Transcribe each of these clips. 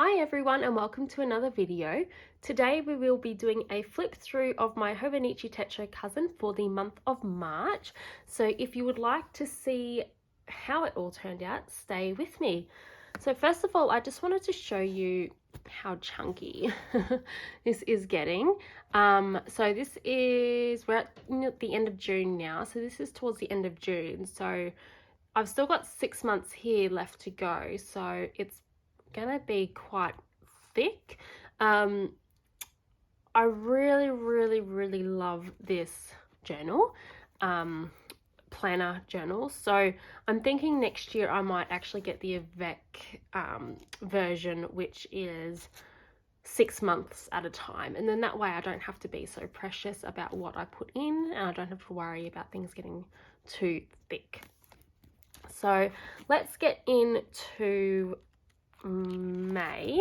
Hi everyone and welcome to another video. Today we will be doing a flip through of my HOBONICHI TECHO cousin for the month of March. So if you would like to see how it all turned out, stay with me. So first of all, I just wanted to show you how chunky this is getting. So this is, we're at the end of June now. So this is towards the end of June. So I've still got 6 months here left to go. So it's gonna be quite thick. I really love this journal, planner journal. So I'm thinking next year I might actually get the Avec version, which is 6 months at a time, and then that way I don't have to be so precious about what I put in, and I don't have to worry about things getting too thick. So let's get into May.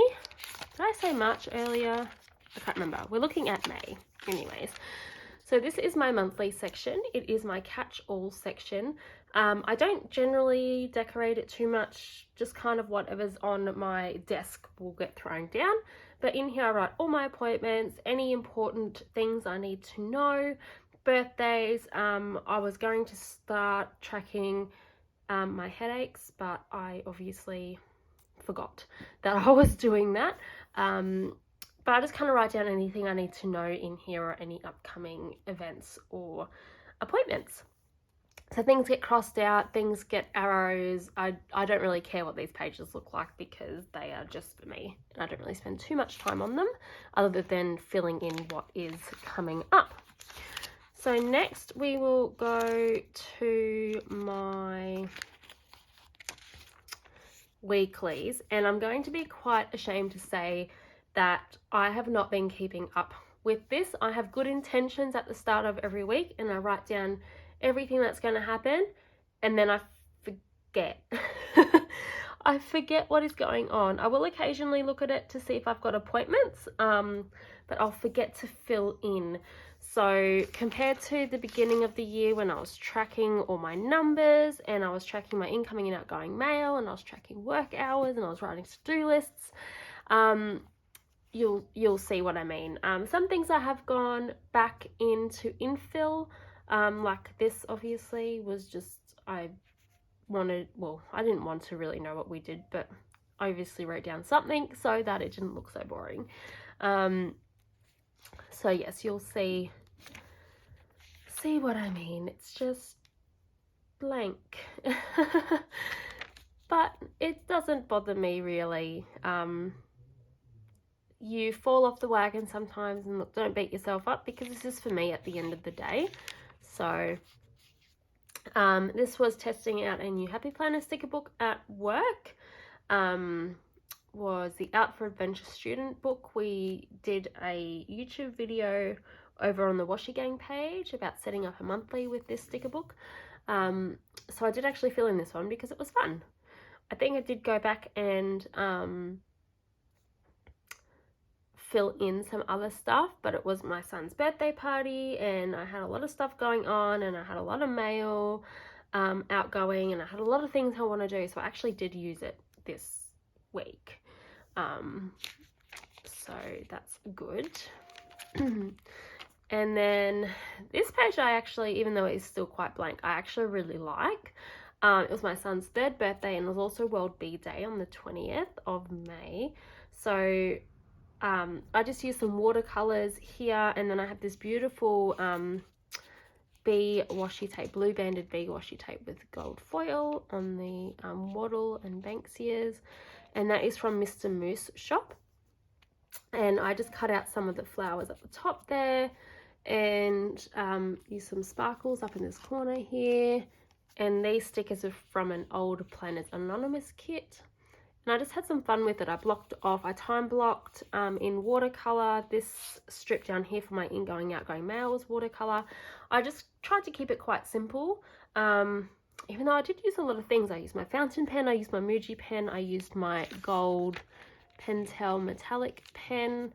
Did I say March earlier? I can't remember. We're looking at May anyways. So this is my monthly section. It is my catch-all section. I don't generally decorate it too much, just kind of whatever's on my desk will get thrown down. But in here I write all my appointments, any important things I need to know, birthdays. I was going to start tracking my headaches, but I obviously forgot that I was doing that. But I just kind of write down anything I need to know in here or any upcoming events or appointments. So things get crossed out, things get arrows. I don't really care what these pages look like because they are just for me. I don't really spend too much time on them other than filling in what is coming up. So next we will go to my weeklies, and I'm going to be quite ashamed to say that I have not been keeping up with this. I have good intentions at the start of every week and I write down everything that's going to happen, and then I forget. I forget what is going on. I will occasionally look at it to see if I've got appointments, but I'll forget to fill in. So compared to the beginning of the year when I was tracking all my numbers and I was tracking my incoming and outgoing mail and I was tracking work hours and I was writing to-do lists, you'll see what I mean. Some things I have gone back into infill, like this obviously was just, I didn't want to really know what we did, but I obviously wrote down something so that it didn't look so boring. So yes, you'll see what I mean. It's just blank. But it doesn't bother me really. You fall off the wagon sometimes, and look, don't beat yourself up because this is for me at the end of the day. So this was testing out a new Happy Planner sticker book at work. Was the Out for Adventure student book. We did a YouTube video over on the Washi Gang page about setting up a monthly with this sticker book. So I did actually fill in this one because it was fun. I think I did go back and fill in some other stuff, but it was my son's birthday party and I had a lot of stuff going on and I had a lot of mail outgoing and I had a lot of things I want to do, so I actually did use it this week. So that's good. And then this page I actually, even though it is still quite blank, I actually really like. It was my son's 3rd birthday and it was also World Bee Day on the 20th of May. So I just used some watercolors here, and then I have this beautiful bee washi tape, blue banded bee washi tape with gold foil on the wattle and Banksias, and that is from Mr. Moose shop. And I just cut out some of the flowers at the top there and use some sparkles up in this corner here. And these stickers are from an old Planners Anonymous kit. And I just had some fun with it. I blocked off, I time blocked in watercolor. This strip down here for my ingoing, outgoing mail was watercolor. I just tried to keep it quite simple. Even though I did use a lot of things. I used my fountain pen, I used my Muji pen, I used my gold Pentel metallic pen.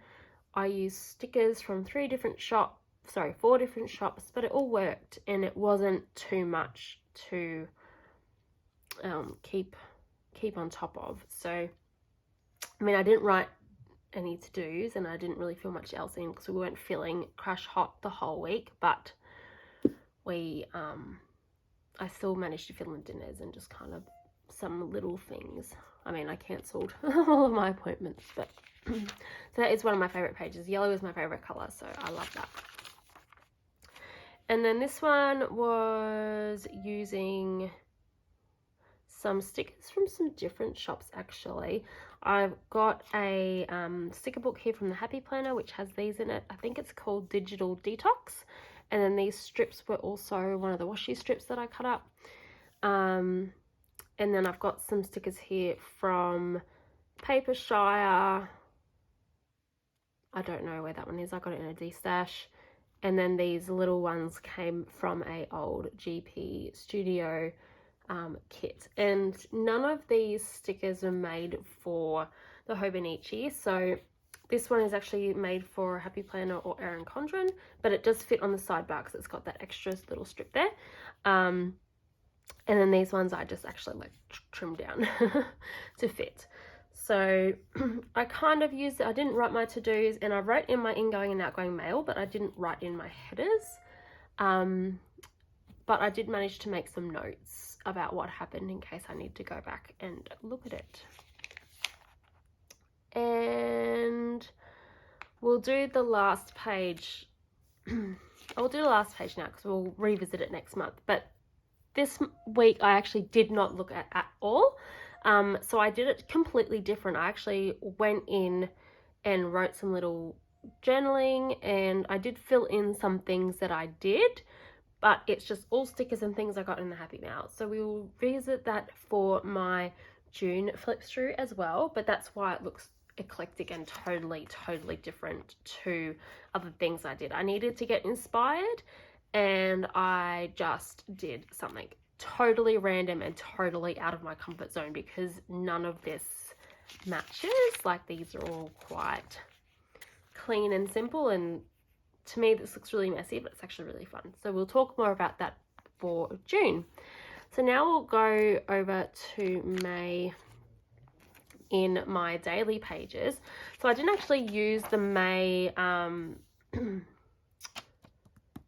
I used stickers from 4 different shops, but it all worked and it wasn't too much to keep on top of. So I mean, I didn't write any to-dos and I didn't really feel much else in because we weren't feeling crash hot the whole week, but we I still managed to fill in dinners and just kind of some little things. I mean, I cancelled all of my appointments, but so that is one of my favorite pages. Yellow is my favorite color, so I love that. And then this one was using some stickers from some different shops actually. I've got a sticker book here from the Happy Planner which has these in it. I think it's called Digital Detox. And then these strips were also one of the washi strips that I cut up. And then I've got some stickers here from Paper Shire. I don't know where that one is. I got it in a D-stash. And then these little ones came from a old GP Studio kit. And none of these stickers are made for the HOBONICHI. So this one is actually made for Happy Planner or Erin Condren, but it does fit on the sidebar because it's got that extra little strip there. And then these ones I just actually like trimmed down to fit. So I kind of used it. I didn't write my to-dos, and I wrote in my ingoing and outgoing mail, but I didn't write in my headers. But I did manage to make some notes about what happened in case I need to go back and look at it. And we'll do the last page. I'll do the last page now because we'll revisit it next month. But this week I actually did not look at all. So I did it completely different. I actually went in and wrote some little journaling, and I did fill in some things that I did, but it's just all stickers and things I got in the Happy Mail. So we will revisit that for my June flip through as well, but that's why it looks eclectic and totally different to other things I did. I needed to get inspired, and I just did something totally random and totally out of my comfort zone because none of this matches. Like, these are all quite clean and simple, and to me this looks really messy, but it's actually really fun. So we'll talk more about that for June. So now we'll go over to May in my daily pages. So I didn't actually use the May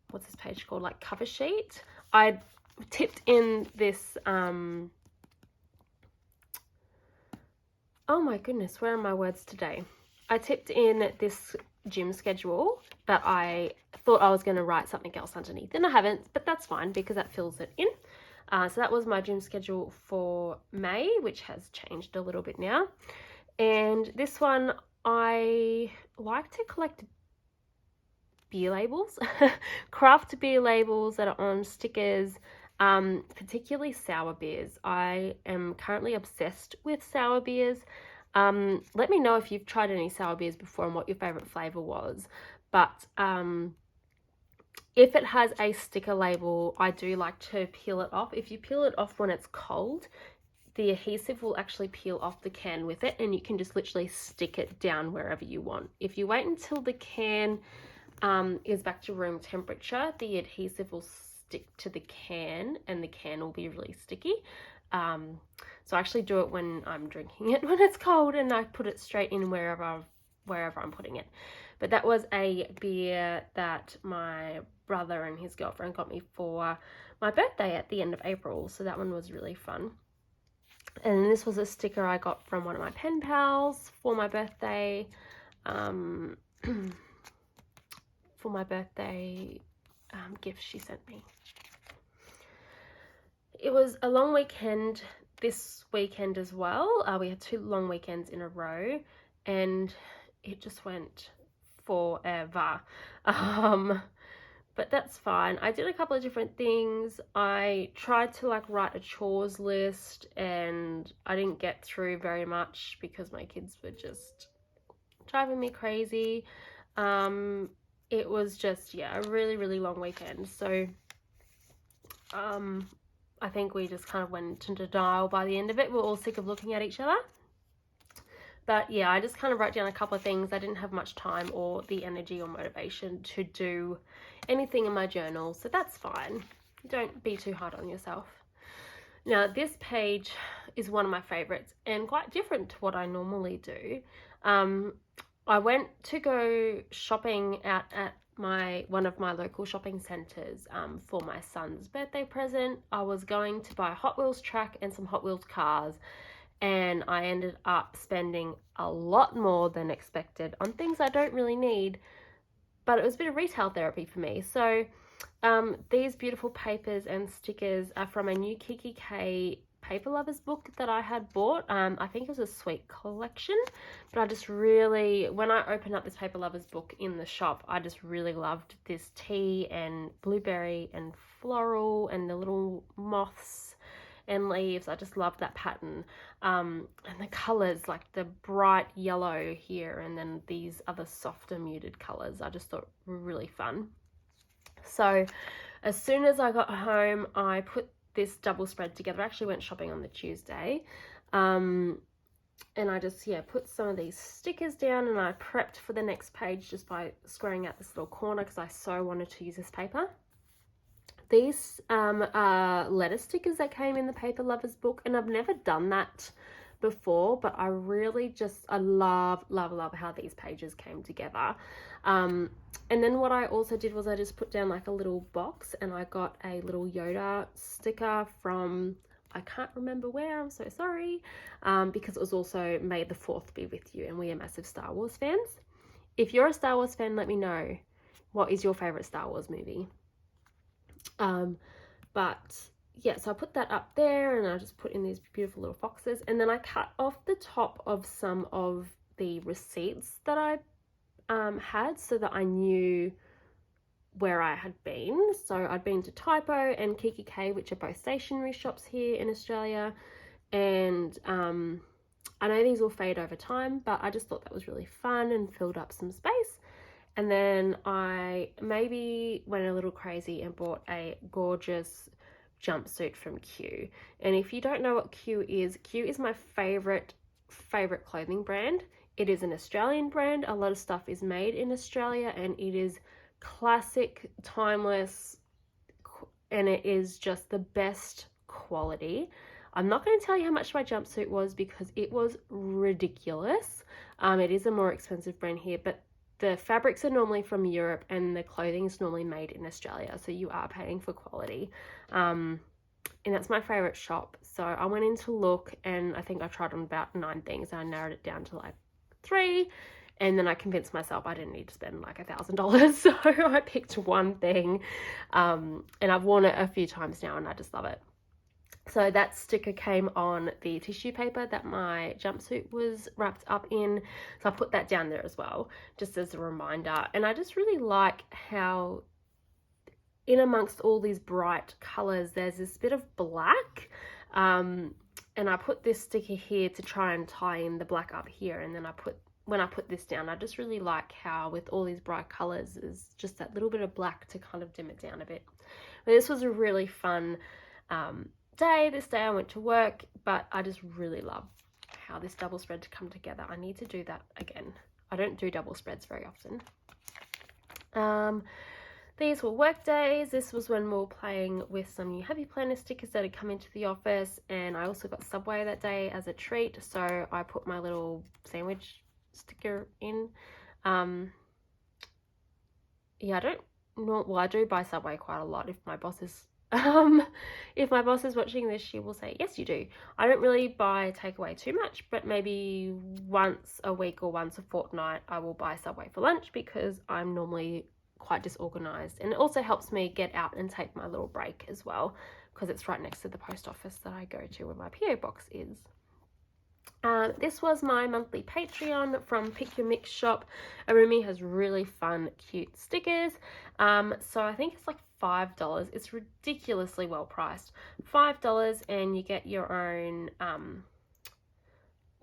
what's this page called, like cover sheet. I tipped in this oh my goodness, where are my words today? I tipped in this gym schedule, but I thought I was going to write something else underneath, and I haven't, but that's fine because that fills it in. So that was my gym schedule for May, which has changed a little bit now. And this one, I like to collect beer labels, craft beer labels that are on stickers, particularly sour beers. I am currently obsessed with sour beers. Let me know if you've tried any sour beers before and what your favorite flavor was. But if it has a sticker label, I do like to peel it off. If you peel it off when it's cold, the adhesive will actually peel off the can with it, and you can just literally stick it down wherever you want. If you wait until the can is back to room temperature, the adhesive will stick to the can and the can will be really sticky. So I actually do it when I'm drinking it when it's cold, and I put it straight in wherever I'm putting it. But that was a beer that my brother and his girlfriend got me for my birthday at the end of April. So that one was really fun. And this was a sticker I got from one of my pen pals for my birthday. For my birthday gift she sent me. It was a long weekend this weekend as well. We had 2 long weekends in a row, and it just went forever. But that's fine. I did a couple of different things. I tried to like write a chores list, and I didn't get through very much because my kids were just driving me crazy. It was just, yeah, a really long weekend. So I think we just kind of went into denial by the end of it. We're all sick of looking at each other. But yeah, I just kind of wrote down a couple of things. I didn't have much time or the energy or motivation to do anything in my journal, so that's fine. Don't be too hard on yourself. Now this page is one of my favorites and quite different to what I normally do. I went to go shopping out at one of my local shopping centres for my son's birthday present. I was going to buy a Hot Wheels track and some Hot Wheels cars, and I ended up spending a lot more than expected on things I don't really need, but it was a bit of retail therapy for me. So these beautiful papers and stickers are from a new Kiki K Paper Lovers book that I had bought. I think it was a sweet collection, but I just really, when I opened up this Paper Lovers book in the shop, I just really loved this tea and blueberry and floral and the little moths and leaves. I just loved that pattern. And the colors, like the bright yellow here and then these other softer muted colors, I just thought were really fun. So as soon as I got home, I put this double spread together. I actually went shopping on the Tuesday. And I just, put some of these stickers down, and I prepped for the next page just by squaring out this little corner because I so wanted to use this paper. These are letter stickers that came in the Paper Lovers book, and I've never done that before, but I really I love how these pages came together. And then what I also did was I just put down like a little box, and I got a little Yoda sticker from, I can't remember where, I'm so sorry, because it was also May the 4th be with you, and we are massive Star Wars fans. If you're a Star Wars fan, let me know, what is your favorite Star Wars movie? But yeah, so I put that up there, and I just put in these beautiful little foxes, and then I cut off the top of some of the receipts that I had so that I knew where I had been. So I'd been to Typo and Kiki K, which are both stationery shops here in Australia, and I know these will fade over time, but I just thought that was really fun and filled up some space. And then I maybe went a little crazy and bought a gorgeous jumpsuit from Q. And if you don't know what Q is my favorite clothing brand. It is an Australian brand. A lot of stuff is made in Australia, and it is classic, timeless, and it is just the best quality. I'm not going to tell you how much my jumpsuit was because it was ridiculous. It is a more expensive brand here, but the fabrics are normally from Europe and the clothing is normally made in Australia, so you are paying for quality. And that's my favorite shop. So I went in to look, and I think I tried on about 9 things, and I narrowed it down to like 3, and then I convinced myself I didn't need to spend like $1,000, so I picked one thing, and I've worn it a few times now, and I just love it. So that sticker came on the tissue paper that my jumpsuit was wrapped up in, so I put that down there as well, just as a reminder. And I just really like how in amongst all these bright colors there's this bit of black, and I put this sticker here to try and tie in the black up here, and then when I put this down, I just really like how with all these bright colors there's just that little bit of black to kind of dim it down a bit. But this was a really fun day. This day I went to work, but I just really love how this double spread to come together. I need to do that again. I don't do double spreads very often. These were work days. This was when we were playing with some new Happy Planner stickers that had come into the office, and I also got Subway that day as a treat, so I put my little sandwich sticker in. Yeah, I do buy Subway quite a lot. If my boss is watching this, she will say, yes, you do. I don't really buy takeaway too much, but maybe once a week or once a fortnight I will buy Subway for lunch because I'm normally quite disorganized, and it also helps me get out and take my little break as well because it's right next to the post office that I go to where my PO box is. This was my monthly Patreon from Pick Your Mix shop. Arumi has really fun, cute stickers. So I think it's like $5. It's ridiculously well priced. $5, and you get your own. I'm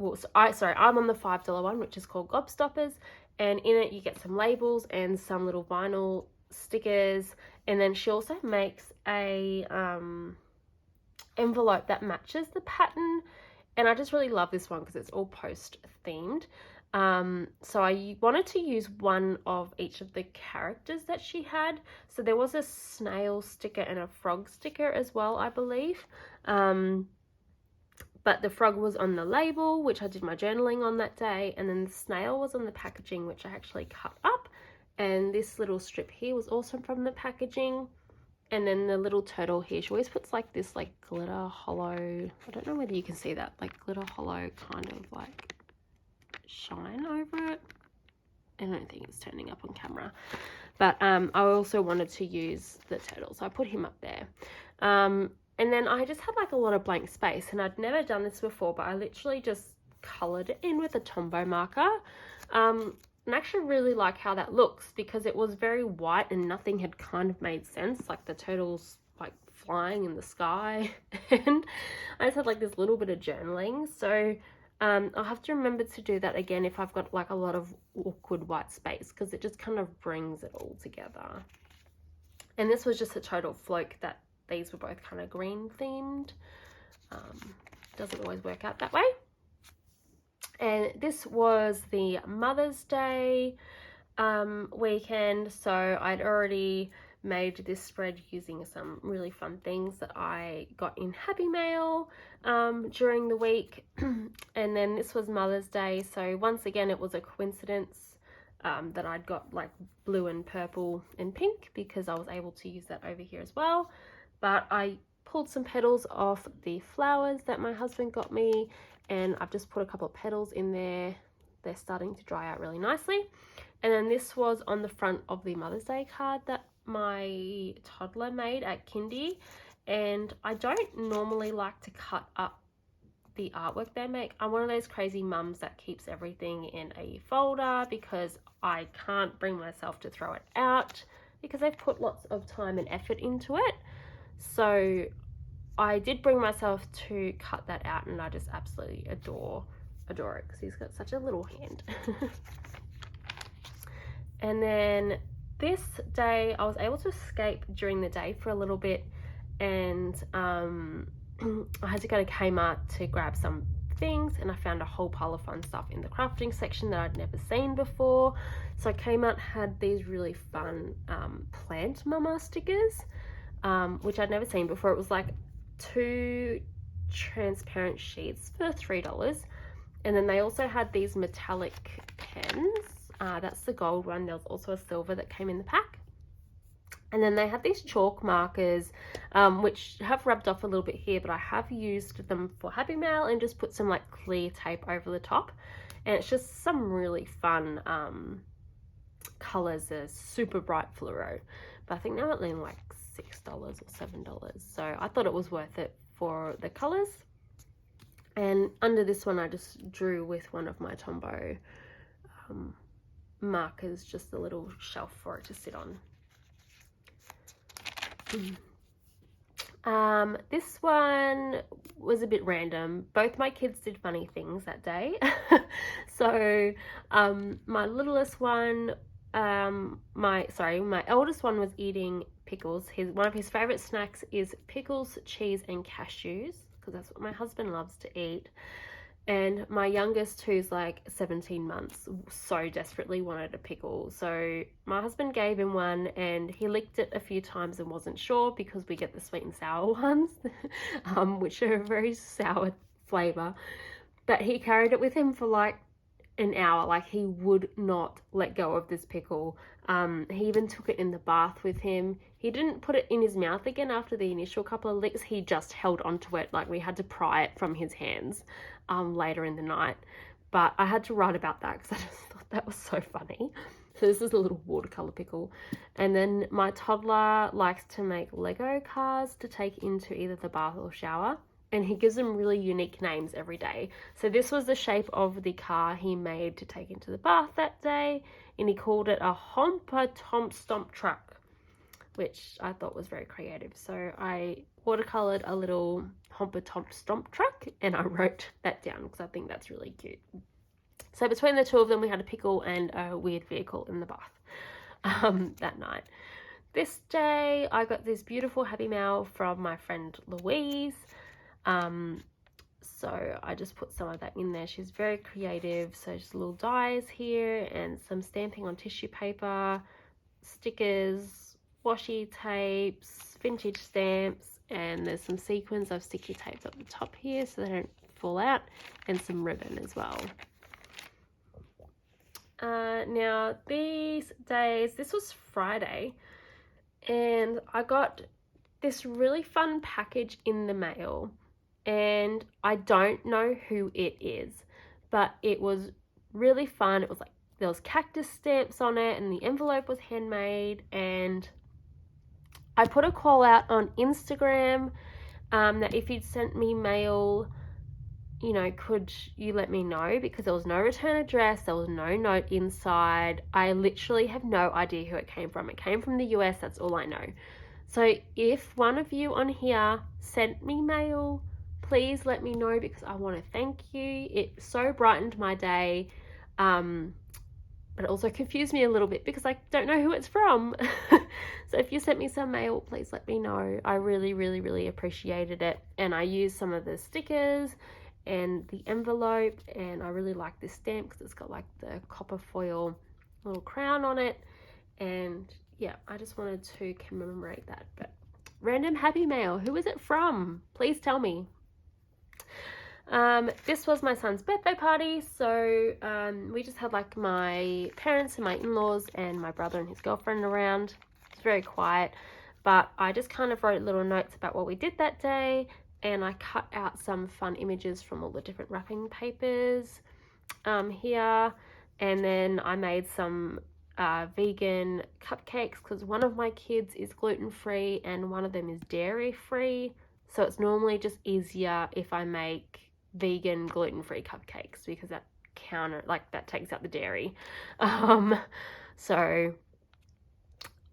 on the $5 one, which is called Gobstoppers, and in it you get some labels and some little vinyl stickers, and then she also makes a envelope that matches the pattern. And I just really love this one because it's all post themed. So I wanted to use one of each of the characters that she had. So there was a snail sticker and a frog sticker as well, I believe. But the frog was on the label, which I did my journaling on that day, and then the snail was on the packaging, which I actually cut up, and this little strip here was also from the packaging. And then the little turtle here, she always puts like this like glitter hollow, I don't know whether you can see that, like glitter hollow kind of like shine over it. I don't think it's turning up on camera, but I also wanted to use the turtle, so I put him up there. And then I just had like a lot of blank space, and I'd never done this before, but I literally just coloured it in with a Tombow marker. And I actually really like how that looks, because it was very white and nothing had kind of made sense, like the turtle's like flying in the sky. And I just had like this little bit of journaling, so I'll have to remember to do that again if I've got like a lot of awkward white space, because it just kind of brings it all together. And this was just a total fluke that these were both kind of green themed. Doesn't always work out that way. And this was the Mother's Day weekend, so I'd already made this spread using some really fun things that I got in Happy Mail during the week. And then this was Mother's Day, so once again it was a coincidence that I'd got like blue and purple and pink, because I was able to use that over here as well. But I pulled some petals off the flowers that my husband got me, and I've just put a couple of petals in there. They're starting to dry out really nicely. And then this was on the front of the Mother's Day card that my toddler made at kindy, and I don't normally like to cut up the artwork they make. I'm one of those crazy mums that keeps everything in a folder, because I can't bring myself to throw it out, because I've put lots of time and effort into it. So I did bring myself to cut that out, and I just absolutely adore it, because he's got such a little hand. And then this day I was able to escape during the day for a little bit, and I had to go to Kmart to grab some things, and I found a whole pile of fun stuff in the crafting section that I'd never seen before. So Kmart had these really fun plant mama stickers, which I'd never seen before. It was like 2 transparent sheets for $3, and then they also had these metallic pens. That's the gold one. There was also a silver that came in the pack. And then they had these chalk markers, which have rubbed off a little bit here, but I have used them for Happy Mail and just put some like clear tape over the top. And it's just some really fun colours. They're super bright fluoro, but I think they're only like $6 or $7. So I thought it was worth it for the colours. And under this one I just drew with one of my Tombow markers, just a little shelf for it to sit on. This one was a bit random. Both my kids did funny things that day. So my littlest one, my eldest one was eating pickles. One of his favorite snacks is pickles, cheese and cashews, because that's what my husband loves to eat. And my youngest, who's like 17 months, so desperately wanted a pickle. So my husband gave him one, and he licked it a few times and wasn't sure, because we get the sweet and sour ones, which are a very sour flavor. But he carried it with him for like an hour. Like, he would not let go of this pickle. He even took it in the bath with him. He didn't put it in his mouth again after the initial couple of licks. He just held onto it. Like, we had to pry it from his hands later in the night. But I had to write about that because I just thought that was so funny. So this is a little watercolor pickle. And then my toddler likes to make Lego cars to take into either the bath or shower, and he gives them really unique names every day. So this was the shape of the car he made to take into the bath that day, and he called it a Homper Tomp Stomp truck, which I thought was very creative. So I watercolored a little Homper Tomp Stomp truck, and I wrote that down because I think that's really cute. So between the two of them, we had a pickle and a weird vehicle in the bath that night. This day, I got this beautiful Happy Mail from my friend Louise. So I just put some of that in there. She's very creative. So just little dies here and some stamping on tissue paper, stickers, washi tapes, vintage stamps, and there's some sequins I've sticky taped up the top here so they don't fall out, and some ribbon as well. Now these days, this was Friday, and I got this really fun package in the mail, and I don't know who it is, but it was really fun. It was like, there was cactus stamps on it, and the envelope was handmade, and I put a call out on Instagram that if you'd sent me mail, you know, could you let me know, because there was no return address, there was no note inside. I literally have no idea who it came from. It came from the US, that's all I know. So if one of you on here sent me mail, please let me know, because I want to thank you. It so brightened my day, but it also confused me a little bit because I don't know who it's from. So if you sent me some mail, please let me know. I really, really, really appreciated it. And I used some of the stickers and the envelope, and I really like this stamp because it's got like the copper foil little crown on it. And yeah, I just wanted to commemorate that. But random happy mail, who is it from? Please tell me. This was my son's birthday party, so we just had like my parents and my in-laws and my brother and his girlfriend around. It's very quiet, but I just kind of wrote little notes about what we did that day, and I cut out some fun images from all the different wrapping papers here, and then I made some vegan cupcakes because one of my kids is gluten-free and one of them is dairy-free, so it's normally just easier if I make vegan gluten-free cupcakes because that takes out the dairy. So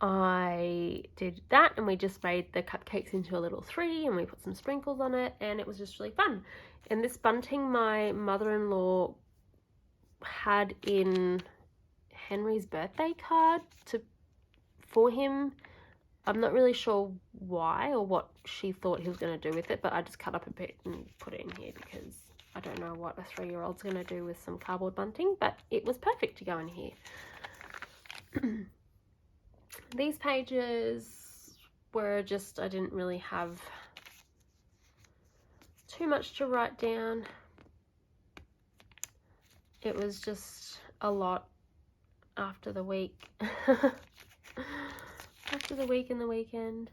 I did that, and we just made the cupcakes into a little 3, and we put some sprinkles on it, and it was just really fun. And this bunting my mother-in-law had in Henry's birthday card for him. I'm not really sure why or what she thought he was going to do with it, but I just cut up a bit and put it in here because I don't know what a 3-year-old's going to do with some cardboard bunting, but it was perfect to go in here. These pages were just, I didn't really have too much to write down. It was just a lot after the week. After the week and the weekend.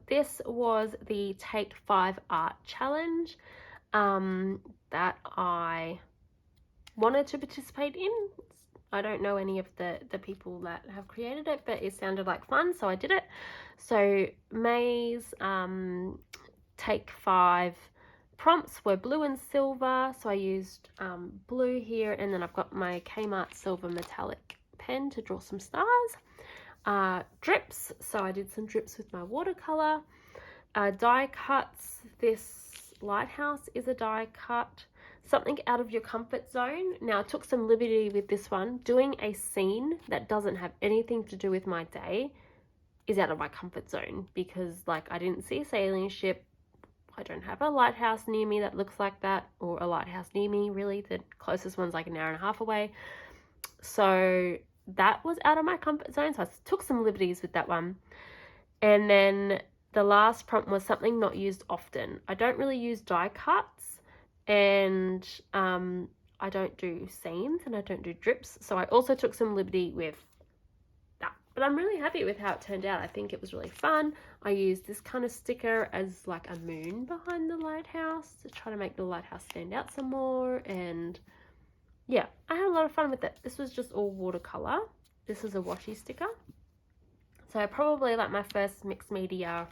This was the Take 5 Art Challenge that I wanted to participate in. I don't know any of the people that have created it, but it sounded like fun, so I did it. So May's Take 5 prompts were blue and silver, so I used blue here, and then I've got my Kmart silver metallic pen to draw some stars. Drips, so I did some drips with my watercolor. Die cuts, this lighthouse is a die cut. Something out of your comfort zone. Now I took some liberty with this one. Doing a scene that doesn't have anything to do with my day is out of my comfort zone because like I didn't see a sailing ship. I don't have a lighthouse near me that looks like that, or a lighthouse near me really. The closest one's like an hour and a half away. So that was out of my comfort zone, so I took some liberties with that one. And then the last prompt was something not used often. I don't really use die cuts, and I don't do scenes, and I don't do drips, so I also took some liberty with that. But I'm really happy with how it turned out. I think it was really fun. I used this kind of sticker as like a moon behind the lighthouse to try to make the lighthouse stand out some more, and yeah, I had a lot of fun with it. This was just all watercolor. This is a washi sticker. So probably like my first mixed media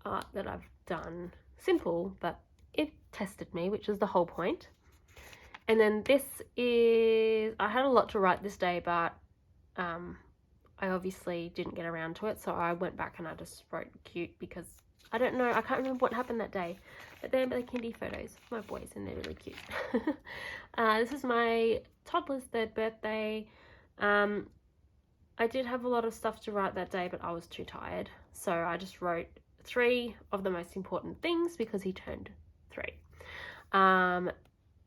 art that I've done. Simple, but it tested me, which is the whole point. And then this is, I had a lot to write this day, but I obviously didn't get around to it. So I went back and I just wrote cute because I don't know, I can't remember what happened that day. But they're the kindy photos of my boys and they're really cute. This is my toddler's 3rd birthday. I did have a lot of stuff to write that day, but I was too tired. So I just wrote 3 of the most important things because he turned 3.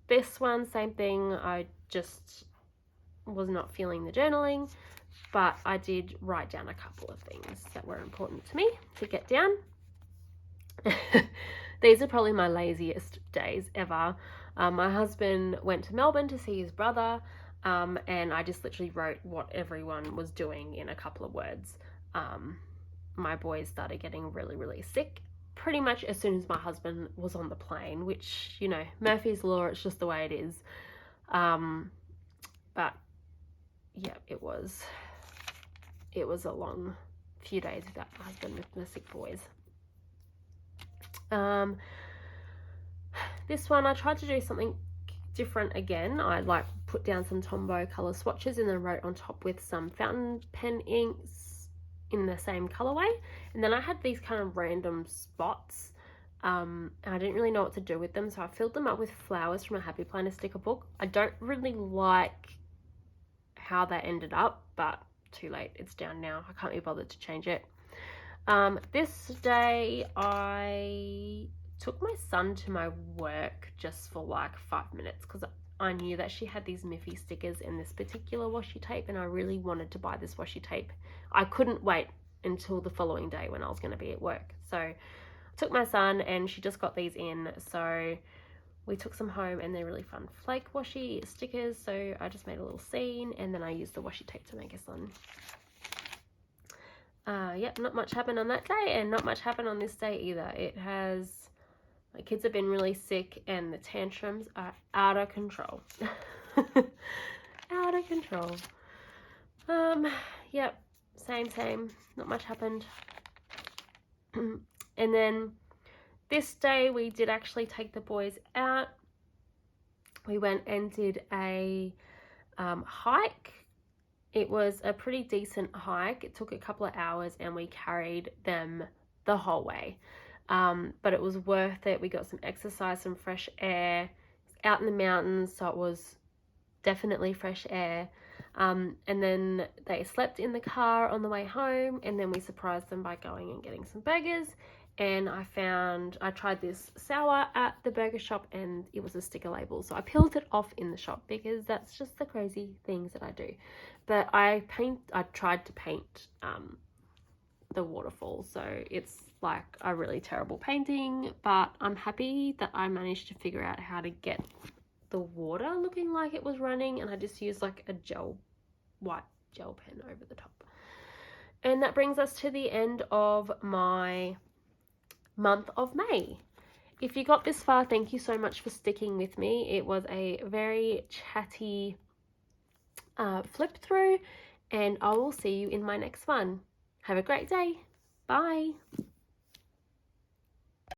This one, same thing. I just was not feeling the journaling. but I did write down a couple of things that were important to me to get down. These are probably my laziest days ever. My husband went to Melbourne to see his brother, and I just literally wrote what everyone was doing in a couple of words. My boys started getting really, really sick pretty much as soon as my husband was on the plane, which, you know, Murphy's Law, it's just the way it is. But yeah, it was a long few days without my husband with the sick boys. This one I tried to do something different again. I like put down some Tombow color swatches and then wrote on top with some fountain pen inks in the same colorway, and then I had these kind of random spots, and I didn't really know what to do with them, so I filled them up with flowers from a Happy Planner sticker book. I don't really like how that ended up, but too late, it's down now. I can't be bothered to change it. This day I took my son to my work just for like 5 minutes because I knew that she had these Miffy stickers and this particular washi tape, and I really wanted to buy this washi tape. I couldn't wait until the following day when I was going to be at work. So I took my son and she just got these in, so we took some home, and they're really fun flake washi stickers. So I just made a little scene, and then I used the washi tape to make a sun. Yep, not much happened on that day, and not much happened on this day either. My kids have been really sick, and the tantrums are out of control. Out of control. Yep, same. Not much happened. And then this day we did actually take the boys out. We went and did a hike. It was a pretty decent hike. It took a couple of hours and we carried them the whole way. But it was worth it. We got some exercise, some fresh air out in the mountains, so it was definitely fresh air. And then they slept in the car on the way home, and then we surprised them by going and getting some burgers. And I tried this sour at the burger shop, and it was a sticker label, so I peeled it off in the shop because that's just the crazy things that I do. But I tried to paint the waterfall, so it's like a really terrible painting, but I'm happy that I managed to figure out how to get the water looking like it was running, and I just used like a white gel pen over the top. And that brings us to the end of my month of May. If you got this far, thank you so much for sticking with me. It was a very chatty flip through, and I will see you in my next one. Have a great day. Bye.